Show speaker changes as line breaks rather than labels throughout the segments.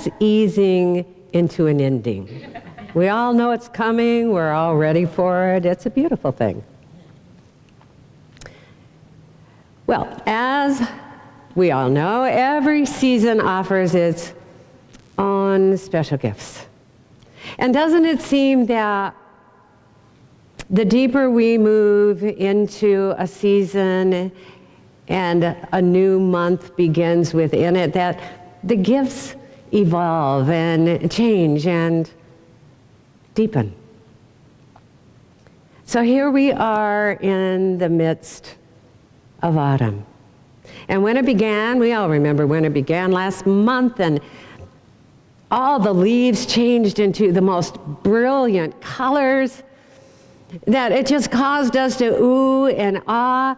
that's easing into an ending. We all know it's coming. We're all ready for it. It's a beautiful thing. Well, as we all know, every season offers its own special gifts. And doesn't it seem that the deeper we move into a season and a new month begins within it, that the gifts evolve and change and deepen. So here we are in the midst of autumn. And when it began, we all remember when it began last month, and all the leaves changed into the most brilliant colors that it just caused us to ooh and ah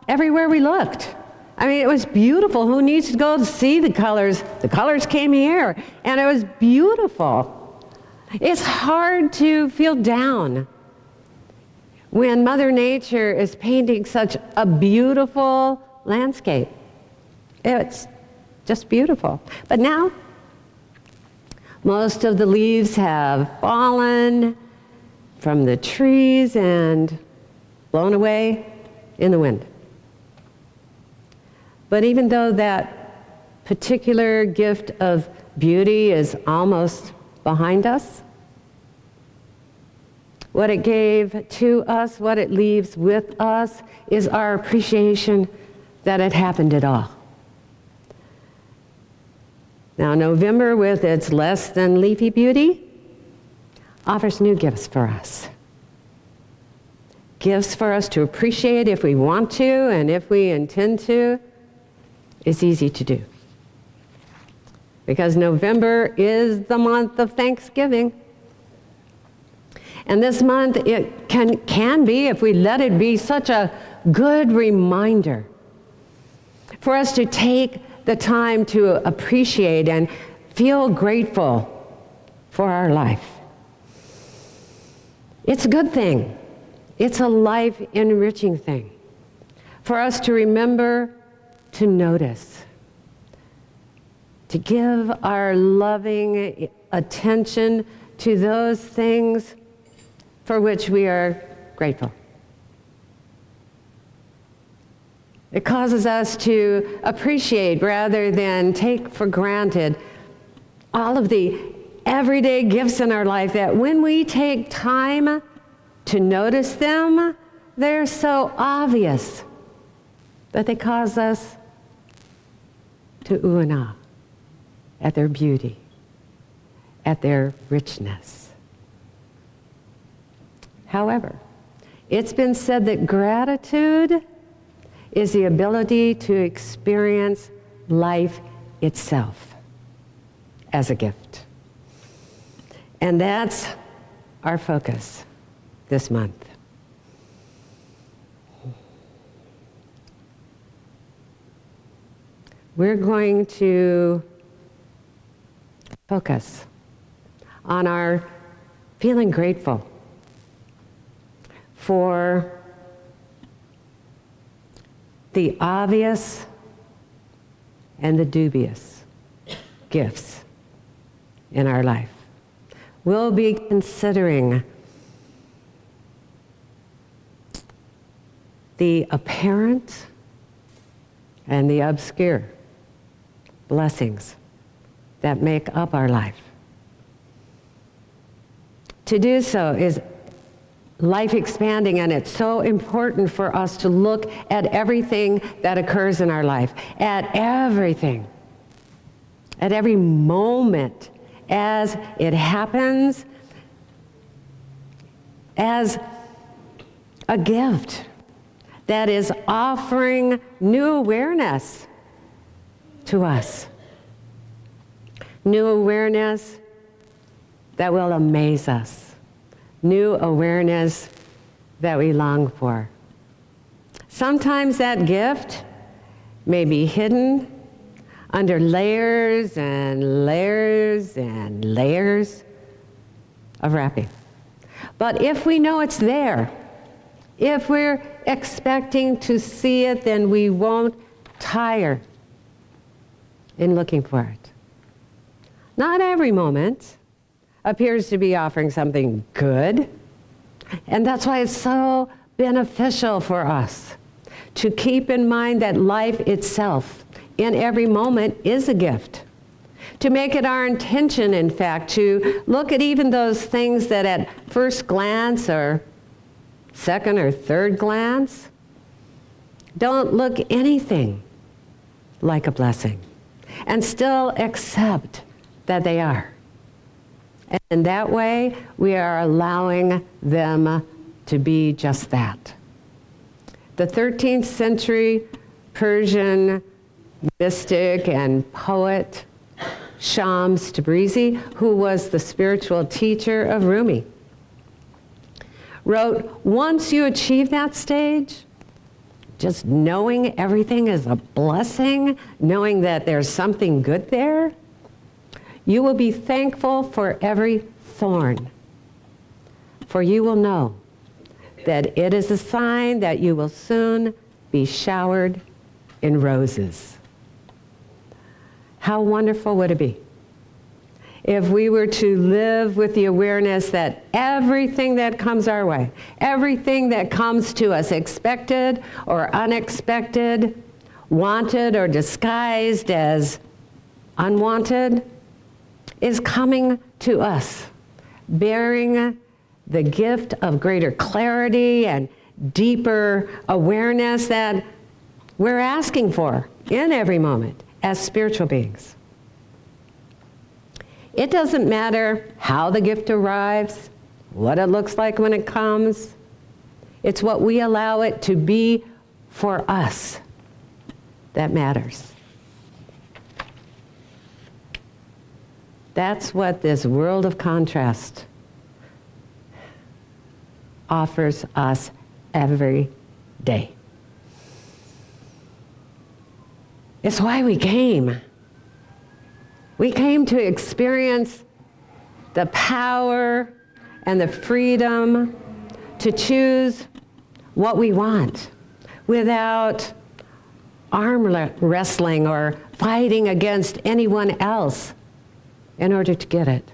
everywhere we looked. I mean, it was beautiful. Who needs to go to see the colors? The colors came here, and it was beautiful. It's hard to feel down when Mother Nature is painting such a beautiful landscape. It's just beautiful. But now, most of the leaves have fallen from the trees and blown away in the wind. But even though that particular gift of beauty is almost behind us, what it gave to us, what it leaves with us, is our appreciation that it happened at all. Now, November, with its less than leafy beauty, offers new gifts for us. Gifts for us to appreciate if we want to and if we intend to. It's easy to do. Because November is the month of Thanksgiving. And this month, it can be, if we let it be, such a good reminder for us to take the time to appreciate and feel grateful for our life. It's a good thing. It's a life-enriching thing for us to remember to notice, to give our loving attention to those things for which we are grateful. It causes us to appreciate rather than take for granted all of the everyday gifts in our life, that when we take time to notice them, they're so obvious that they cause us to ooh and ah at their beauty, at their richness. However, it's been said that gratitude is the ability to experience life itself as a gift. And that's our focus this month. We're going to focus on our feeling grateful for the obvious and the dubious gifts in our life. We'll be considering the apparent and the obscure blessings that make up our life. To do so is life expanding, and it's so important for us to look at everything that occurs in our life, at everything, at every moment as it happens, as a gift that is offering new awareness to us. New awareness that will amaze us. New awareness that we long for. Sometimes that gift may be hidden under layers and layers and layers of wrapping. But if we know it's there, if we're expecting to see it, then we won't tire in looking for it. not every moment, appears to be offering something good. And that's why it's so beneficial for us to keep in mind that life itself, in every moment, is a gift. To make it our intention, in fact, to look at even those things that at first glance or second or third glance don't look anything like a blessing, and still accept that they are. And in that way, we are allowing them to be just that. The 13th century Persian mystic and poet Shams Tabrizi, who was the spiritual teacher of Rumi, wrote, once you achieve that stage, just knowing everything is a blessing, knowing that there's something good there, you will be thankful for every thorn. For you will know that it is a sign that you will soon be showered in roses. How wonderful would it be if we were to live with the awareness that everything that comes our way, everything that comes to us, expected or unexpected, wanted or disguised as unwanted, is coming to us, bearing the gift of greater clarity and deeper awareness that we're asking for in every moment as spiritual beings. It doesn't matter how the gift arrives, what it looks like when it comes. It's what we allow it to be for us that matters. That's what this world of contrast offers us every day. It's why we came. We came to experience the power and the freedom to choose what we want without arm wrestling or fighting against anyone else in order to get it.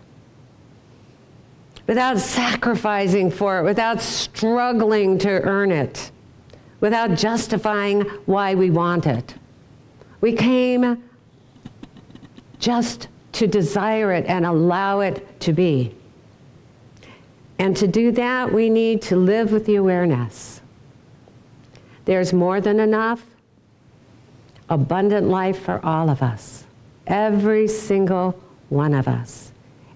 Without sacrificing for it, without struggling to earn it, without justifying why we want it. We came just to desire it and allow it to be. And to do that, we need to live with the awareness. There's more than enough abundant life for all of us, every single one of us,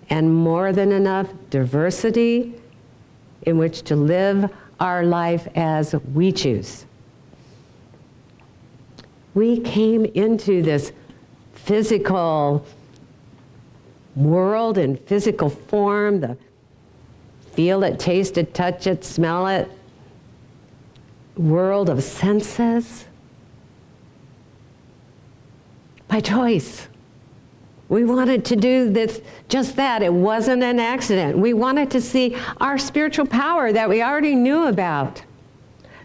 and more than enough diversity in which to live our life as we choose. We came into this physical world in physical form, the feel it, taste it, touch it, smell it, world of senses, by choice. We wanted to do this, just that. It wasn't an accident. We wanted to see our spiritual power that we already knew about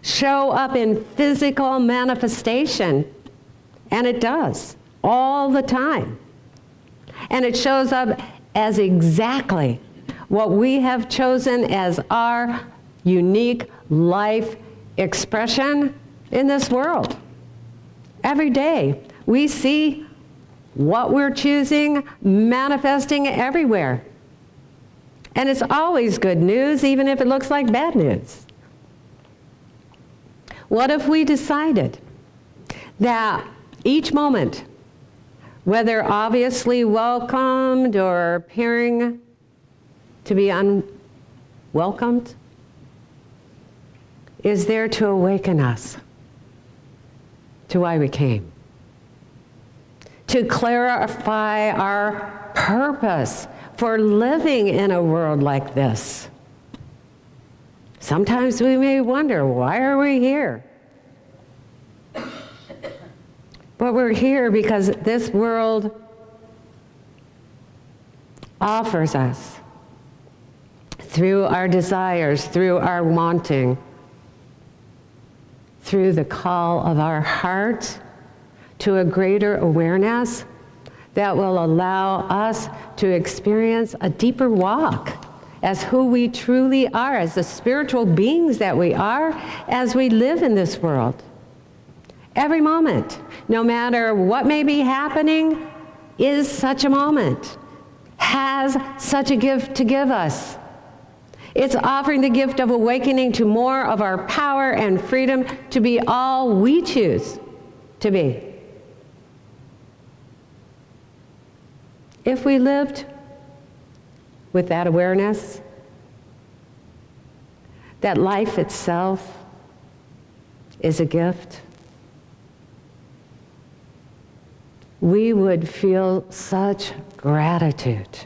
show up in physical manifestation. And it does, all the time. And it shows up as exactly what we have chosen as our unique life expression in this world. Every day, we see what we're choosing manifesting everywhere. And it's always good news, even if it looks like bad news. What if we decided that each moment, whether obviously welcomed or appearing to be unwelcomed, is there to awaken us to why we came? To clarify our purpose for living in a world like this. Sometimes we may wonder, why are we here? But we're here because this world offers us, through our desires, through our wanting, through the call of our heart to a greater awareness, that will allow us to experience a deeper walk as who we truly are, as the spiritual beings that we are, as we live in this world. Every moment, no matter what may be happening, is such a moment, has such a gift to give us. It's offering the gift of awakening to more of our power and freedom to be all we choose to be. If we lived with that awareness, that life itself is a gift, we would feel such gratitude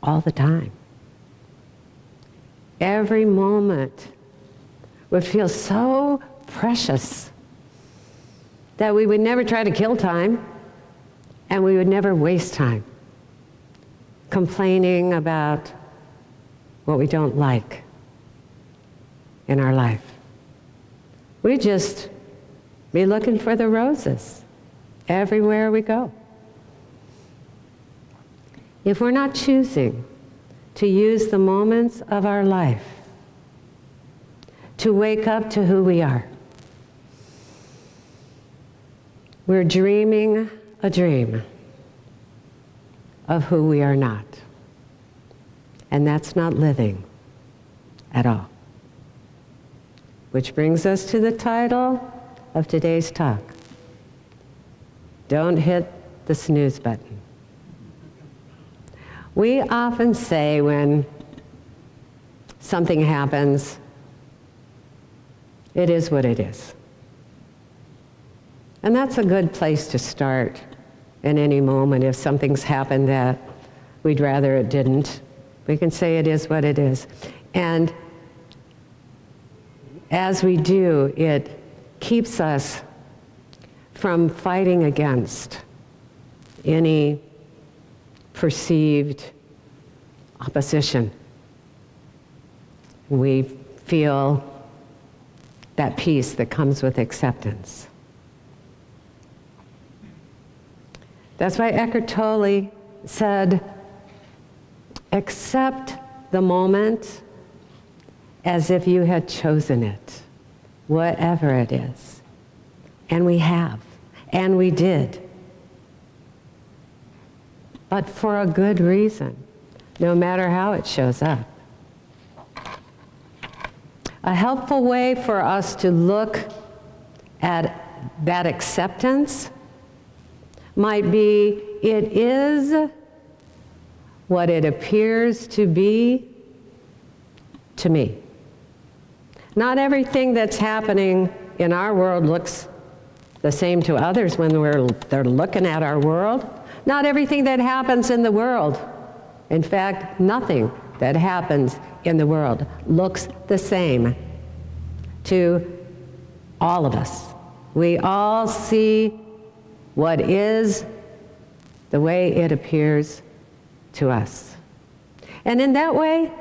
all the time. Every moment would feel so precious that we would never try to kill time, and we would never waste time complaining about what we don't like in our life. We'd just be looking for the roses everywhere we go. If we're not choosing to use the moments of our life to wake up to who we are, we're dreaming a dream of who we are not. And that's not living at all. Which brings us to the title of today's talk. Don't hit the snooze button. We often say when something happens, it is what it is. And that's a good place to start in any moment. If something's happened that we'd rather it didn't, we can say it is what it is. And as we do, it keeps us from fighting against any perceived opposition. We feel that peace that comes with acceptance. That's why Eckhart Tolle said, accept the moment as if you had chosen it, whatever it is. And we have, and we did. But for a good reason, no matter how it shows up. A helpful way for us to look at that acceptance might be, it is what it appears to be to me. Not everything that's happening in our world looks the same to others when they're looking at our world. Not everything that happens in the world, in fact, nothing that happens in the world looks the same to all of us. We all see what is the way it appears to us. And in that way,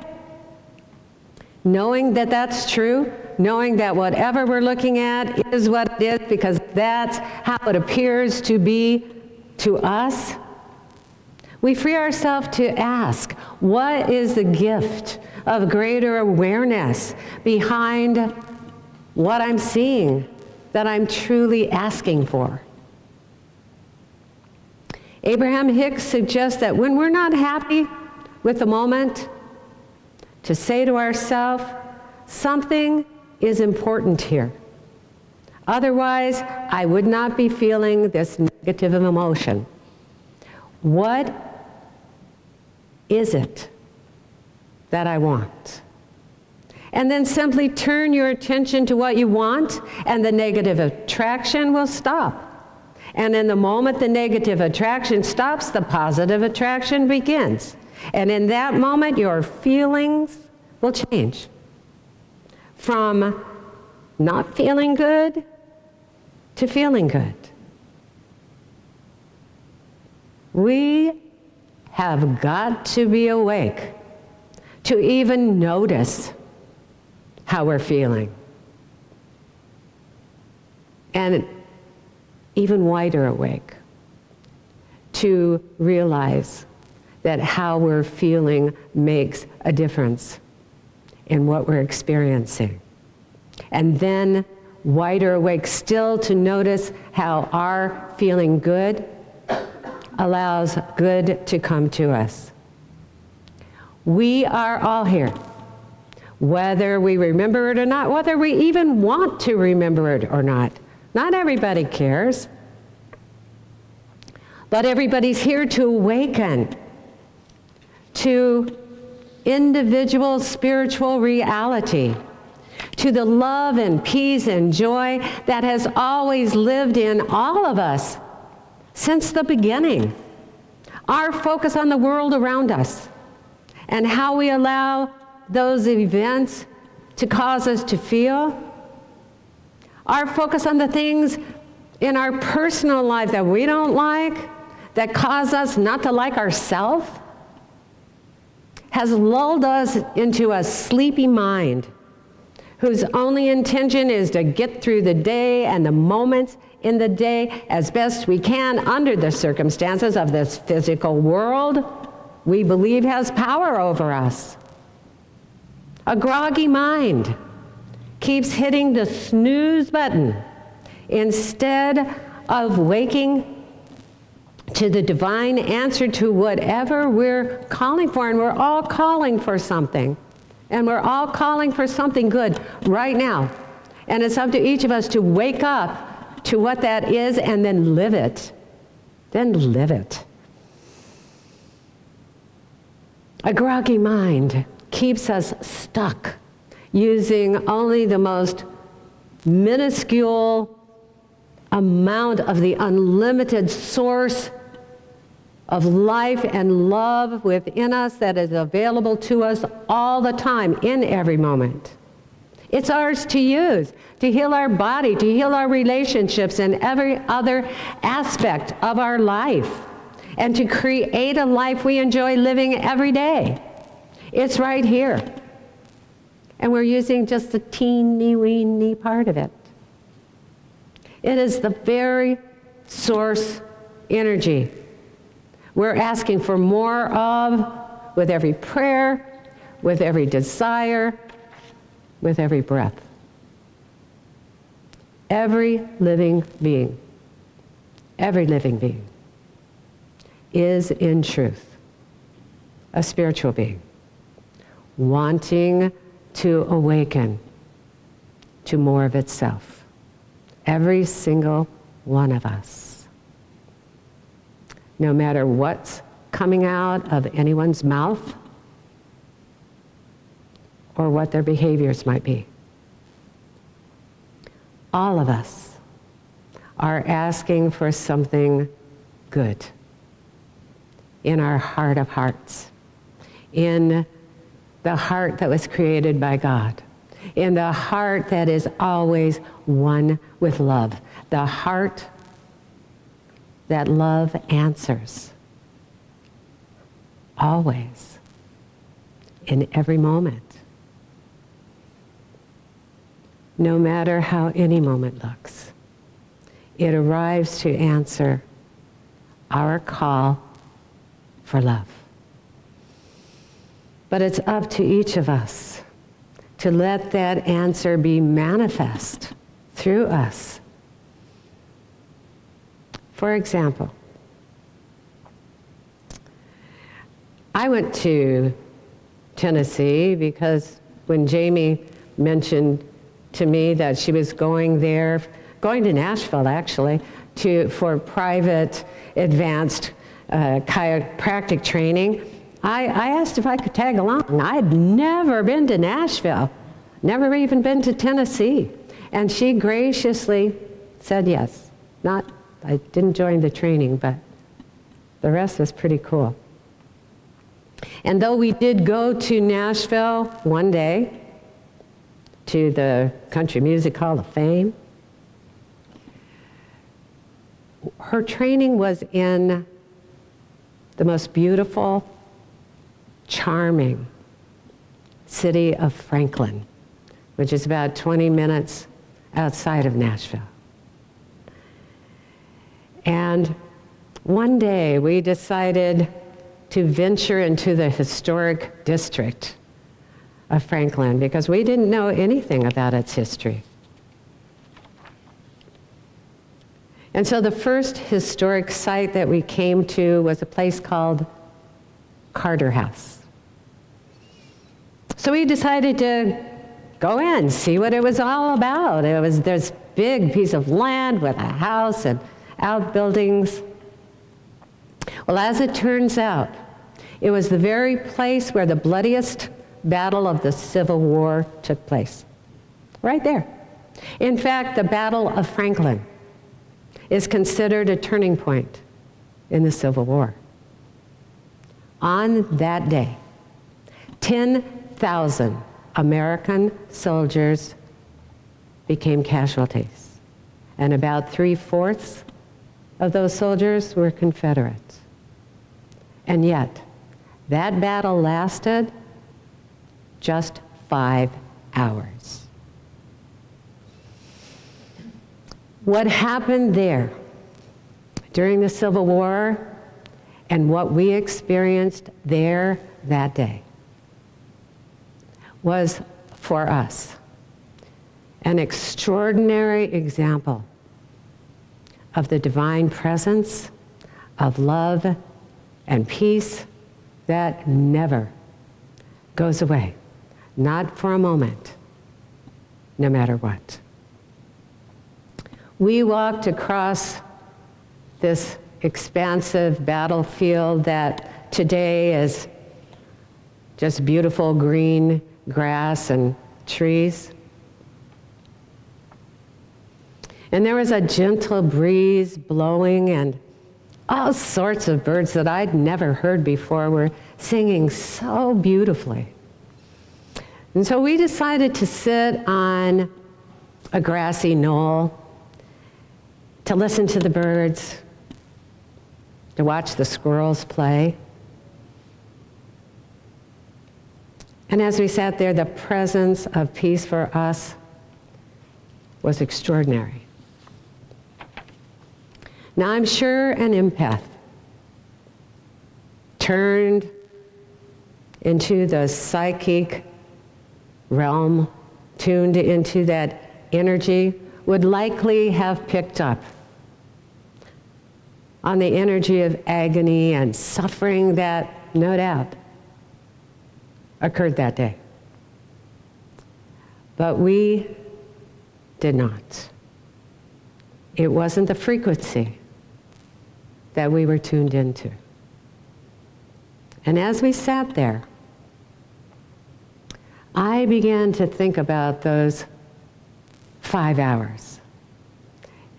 knowing that that's true, knowing that whatever we're looking at is what it is because that's how it appears to be to us, we free ourselves to ask, what is the gift of greater awareness behind what I'm seeing that I'm truly asking for? Abraham Hicks suggests that when we're not happy with the moment, to say to ourselves, something is important here. Otherwise, I would not be feeling this negative emotion. What is it that I want? And then simply turn your attention to what you want, and the negative attraction will stop. And in the moment the negative attraction stops, the positive attraction begins. And in that moment, your feelings will change from not feeling good to feeling good. We have got to be awake to even notice how we're feeling. And even wider awake to realize that how we're feeling makes a difference in what we're experiencing. And then wider awake still to notice how our feeling good allows good to come to us. We are all here, whether we remember it or not, whether we even want to remember it or not. Not everybody cares, but everybody's here to awaken to individual spiritual reality, to the love and peace and joy that has always lived in all of us since the beginning. Our focus on the world around us and how we allow those events to cause us to feel. Our focus on the things in our personal life that we don't like, that cause us not to like ourselves, has lulled us into a sleepy mind whose only intention is to get through the day and the moments in the day as best we can under the circumstances of this physical world we believe has power over us. A groggy mind keeps hitting the snooze button instead of waking to the divine answer to whatever we're calling for. And we're all calling for something. And we're all calling for something good right now. And it's up to each of us to wake up to what that is and then live it. Then live it. A groggy mind keeps us stuck, using only the most minuscule amount of the unlimited source of life and love within us that is available to us all the time, in every moment. It's ours to use, to heal our body, to heal our relationships and every other aspect of our life, and to create a life we enjoy living every day. It's right here. And we're using just a teeny-weeny part of it. It is the very source energy we're asking for more of with every prayer, with every desire, with every breath. Every living being is in truth a spiritual being, wanting to awaken to more of itself. Every single one of us. No matter what's coming out of anyone's mouth or what their behaviors might be. All of us are asking for something good in our heart of hearts, in the heart that was created by God, in the heart that is always one with love, the heart that love answers, always, in every moment. No matter how any moment looks, it arrives to answer our call for love. But it's up to each of us to let that answer be manifest through us. For example, I went to Tennessee because when Jamie mentioned to me that she was going there, going to Nashville actually, for private advanced chiropractic training, I asked if I could tag along. I'd never been to Nashville, never even been to Tennessee. And she graciously said yes. I didn't join the training, but the rest was pretty cool. And though we did go to Nashville one day, to the Country Music Hall of Fame, her training was in the most beautiful, charming city of Franklin, which is about 20 minutes outside of Nashville. And one day we decided to venture into the historic district of Franklin because we didn't know anything about its history. And so the first historic site that we came to was a place called Carter House. So we decided to go in, see what it was all about. It was this big piece of land with a house and outbuildings. Well, as it turns out, it was the very place where the bloodiest battle of the Civil War took place. Right there. In fact, the Battle of Franklin is considered a turning point in the Civil War. On that day, 10,000 American soldiers became casualties, and about 3/4 of those soldiers were Confederates. And yet, that battle lasted just 5 hours. What happened there during the Civil War and what we experienced there that day was, for us, an extraordinary example of the divine presence of love and peace that never goes away, not for a moment, no matter what. We walked across this expansive battlefield that today is just beautiful green grass and trees. And there was a gentle breeze blowing, and all sorts of birds that I'd never heard before were singing so beautifully. And so we decided to sit on a grassy knoll to listen to the birds, to watch the squirrels play. And as we sat there, the presence of peace for us was extraordinary. Now, I'm sure an empath turned into the psychic realm, tuned into that energy, would likely have picked up on the energy of agony and suffering that, no doubt, occurred that day. But we did not. It wasn't the frequency that we were tuned into. And as we sat there, I began to think about those 5 hours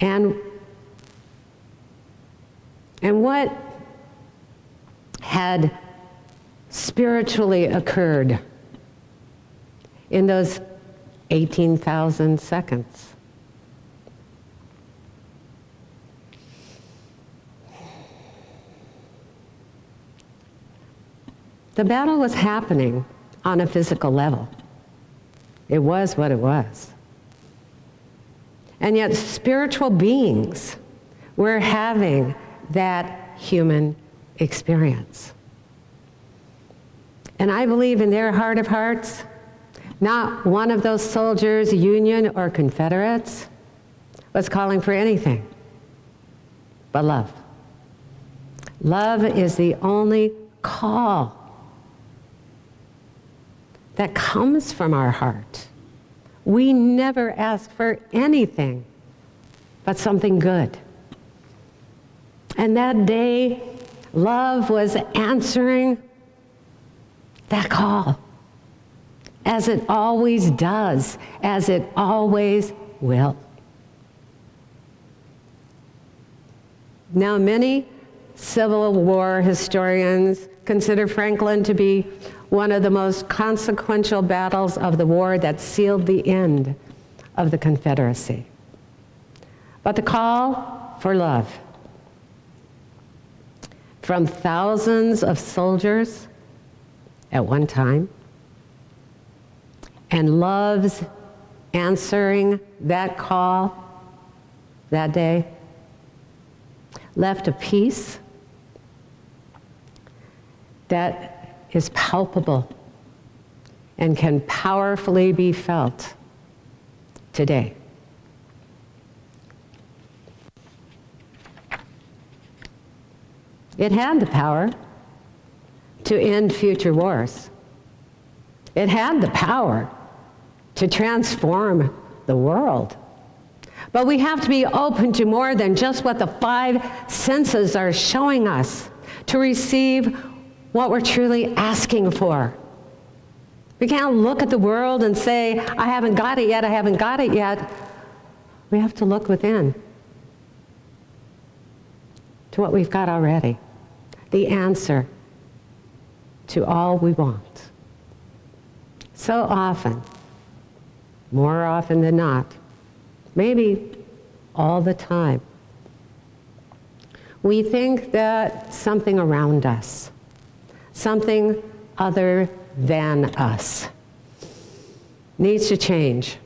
and what had spiritually occurred in those 18,000 seconds. The battle was happening on a physical level. It was what it was. And yet spiritual beings were having that human experience. And I believe in their heart of hearts, not one of those soldiers, Union or Confederates, was calling for anything but love. Love is the only call that comes from our heart. We never ask for anything but something good. And that day, love was answering that call, as it always does, as it always will. Now, many Civil War historians consider Franklin to be one of the most consequential battles of the war that sealed the end of the Confederacy. But the call for love from thousands of soldiers at one time, and love's answering that call that day, left a peace that is palpable and can powerfully be felt today. It had the power to end future wars. It had the power to transform the world. But we have to be open to more than just what the five senses are showing us to receive what we're truly asking for. We can't look at the world and say, I haven't got it yet, I haven't got it yet. We have to look within to what we've got already. The answer to all we want. So often, more often than not, maybe all the time, we think that something around us, something other than us, needs to change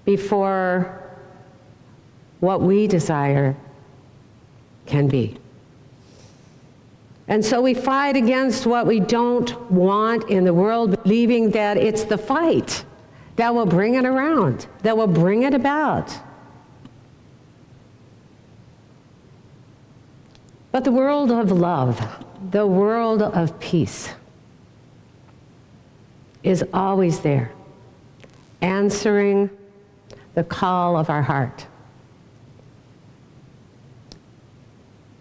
before what we desire can be. And so we fight against what we don't want in the world, believing that it's the fight that will bring it around, that will bring it about. But the world of love, the world of peace, is always there, answering the call of our heart.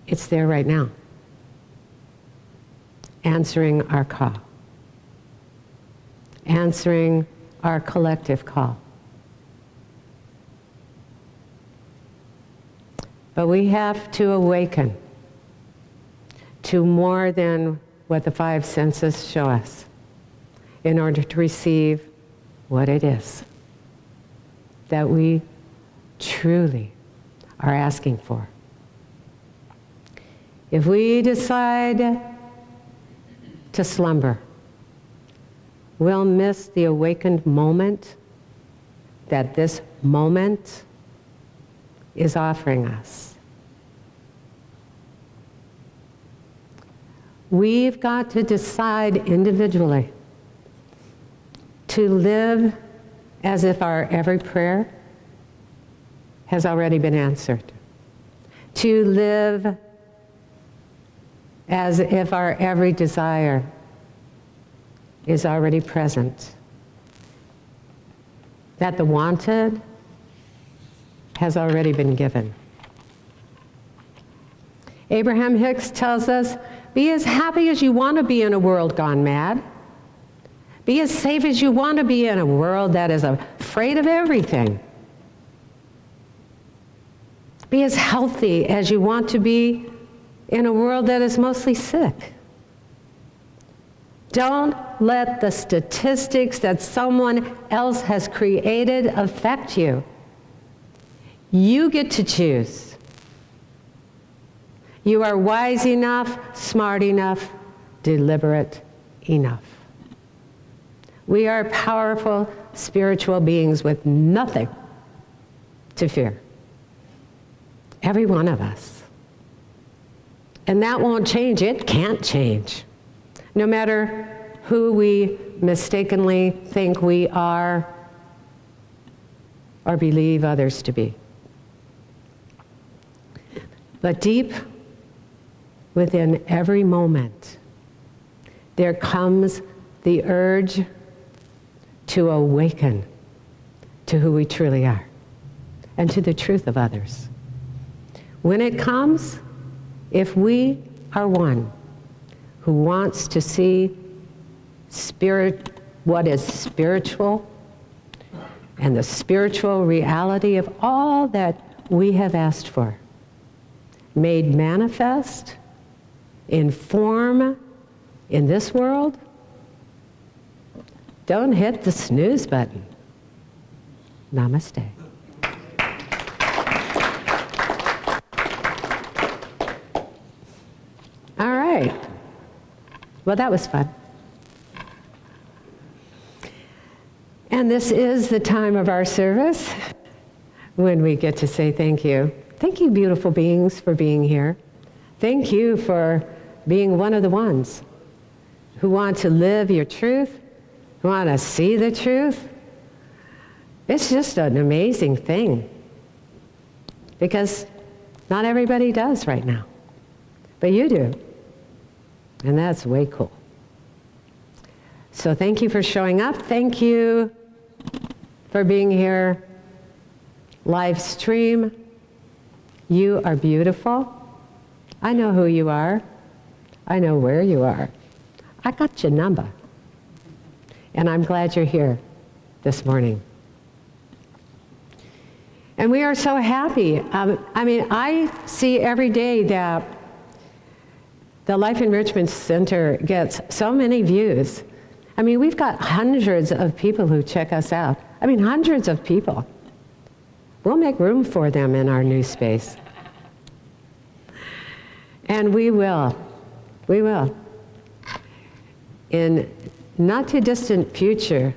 It's there right now, answering our call, answering our collective call. But we have to awaken to more than what the five senses show us in order to receive what it is that we truly are asking for. If we decide to slumber, we'll miss the awakened moment that this moment is offering us. We've got to decide individually to live as if our every prayer has already been answered. To live as if our every desire is already present. That the wanted has already been given. Abraham Hicks tells us, be as happy as you want to be in a world gone mad. Be as safe as you want to be in a world that is afraid of everything. Be as healthy as you want to be in a world that is mostly sick. Don't let the statistics that someone else has created affect you. You get to choose. You are wise enough, smart enough, deliberate enough. We are powerful spiritual beings with nothing to fear. Every one of us. And that won't change. It can't change. No matter who we mistakenly think we are or believe others to be. But deep within every moment, there comes the urge to awaken to who we truly are and to the truth of others. When it comes, if we are one who wants to see what is spiritual and the spiritual reality of all that we have asked for, made manifest in form in this world, don't hit the snooze button. Namaste. All right. Well, that was fun. And this is the time of our service when we get to say thank you. thank you, beautiful beings, for being here. Thank you for being one of the ones who want to live your truth, who want to see the truth. It's just an amazing thing, because not everybody does right now, but you do, and that's way cool. So thank you for showing up. Thank you for being here live stream. You are beautiful. I know who you are. I know where you are. I got your number. And I'm glad you're here this morning. And we are so happy. I see every day that the Life Enrichment Center gets so many views. We've got hundreds of people who check us out. Hundreds of people. We'll make room for them in our new space. And we will. We will. In not too distant future,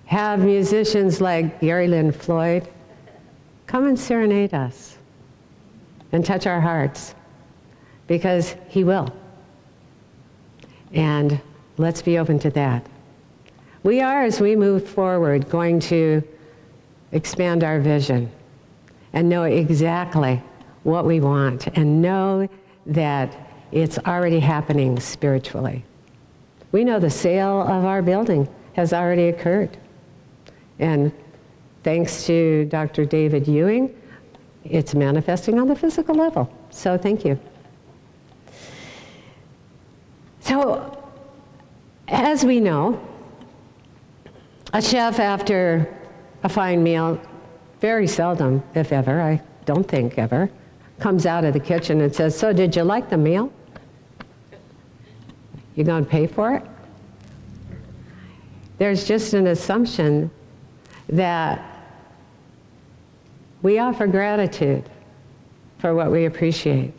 have musicians like Gary Lynn Floyd come and serenade us and touch our hearts, because he will. And let's be open to that. We are, as we move forward, going to expand our vision and know exactly what we want and know that it's already happening spiritually. We know the sale of our building has already occurred. And thanks to Dr. David Ewing, it's manifesting on the physical level. So thank you. So, as we know, a chef after a fine meal, very seldom, if ever, I don't think ever, comes out of the kitchen and says, "So did you like the meal? You gonna pay for it?" There's just an assumption that we offer gratitude for what we appreciate.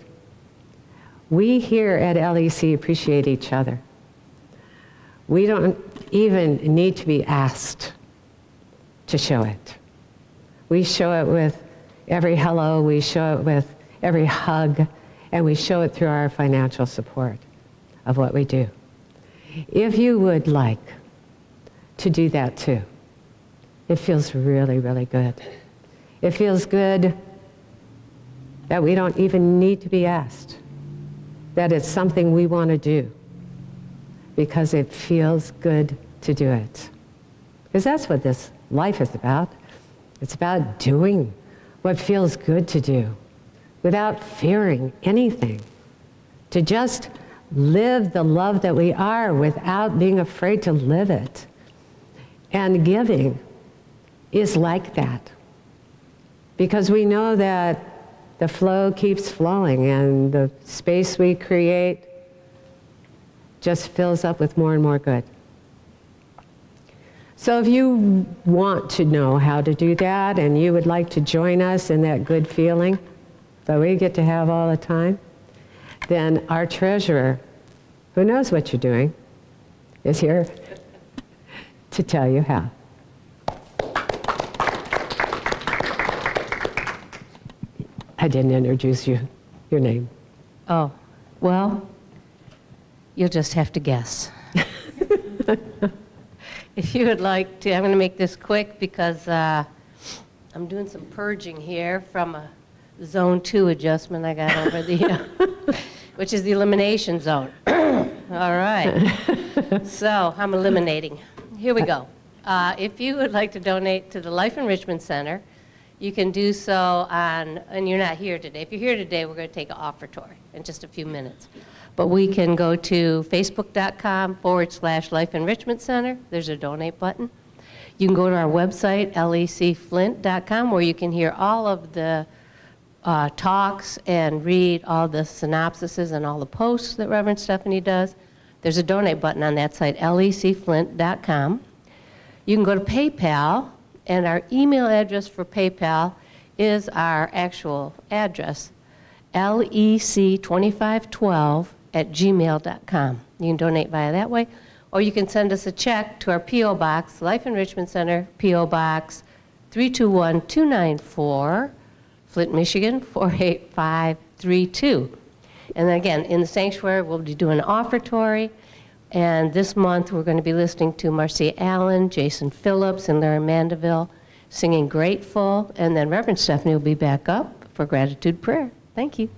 We here at LEC appreciate each other. We don't even need to be asked to show it. We show it with every hello, we show it with every hug, and we show it through our financial support of what we do. If you would like to do that too, it feels really, really good. It feels good that we don't even need to be asked, that it's something we want to do because it feels good to do it. Because that's what this life is about. It's about doing what feels good to do without fearing anything. To just live the love that we are without being afraid to live it. And giving is like that. Because we know that the flow keeps flowing and the space we create just fills up with more and more good. So if you want to know how to do that and you would like to join us in that good feeling that we get to have all the time, then our treasurer, who knows what you're doing, is here to tell you how. I didn't introduce you, your name.
Oh, well, you'll just have to guess. If you would like to, I'm going to make this quick because I'm doing some purging here from a zone 2 adjustment I got over the, which is the elimination zone. All right. So I'm eliminating. Here we go. If you would like to donate to the Life Enrichment Center, you can do so on, and you're not here today. If you're here today, we're going to take an offertory in just a few minutes. But we can go to facebook.com/Life Enrichment Center. There's a donate button. You can go to our website, lecflint.com, where you can hear all of the talks and read all the synopsises and all the posts that Reverend Stephanie does. There's a donate button on that site, lecflint.com. You can go to PayPal, and our email address for PayPal is our actual address, lec2512@gmail.com. You can donate via that way, or you can send us a check to our P.O. Box, Life Enrichment Center, P.O. Box 321294, Flint, Michigan, 48532. And then again, in the sanctuary, we'll be doing an offertory. And this month, we're going to be listening to Marcia Allen, Jason Phillips, and Larry Mandeville singing Grateful. And then Reverend Stephanie will be back up for gratitude prayer. Thank you.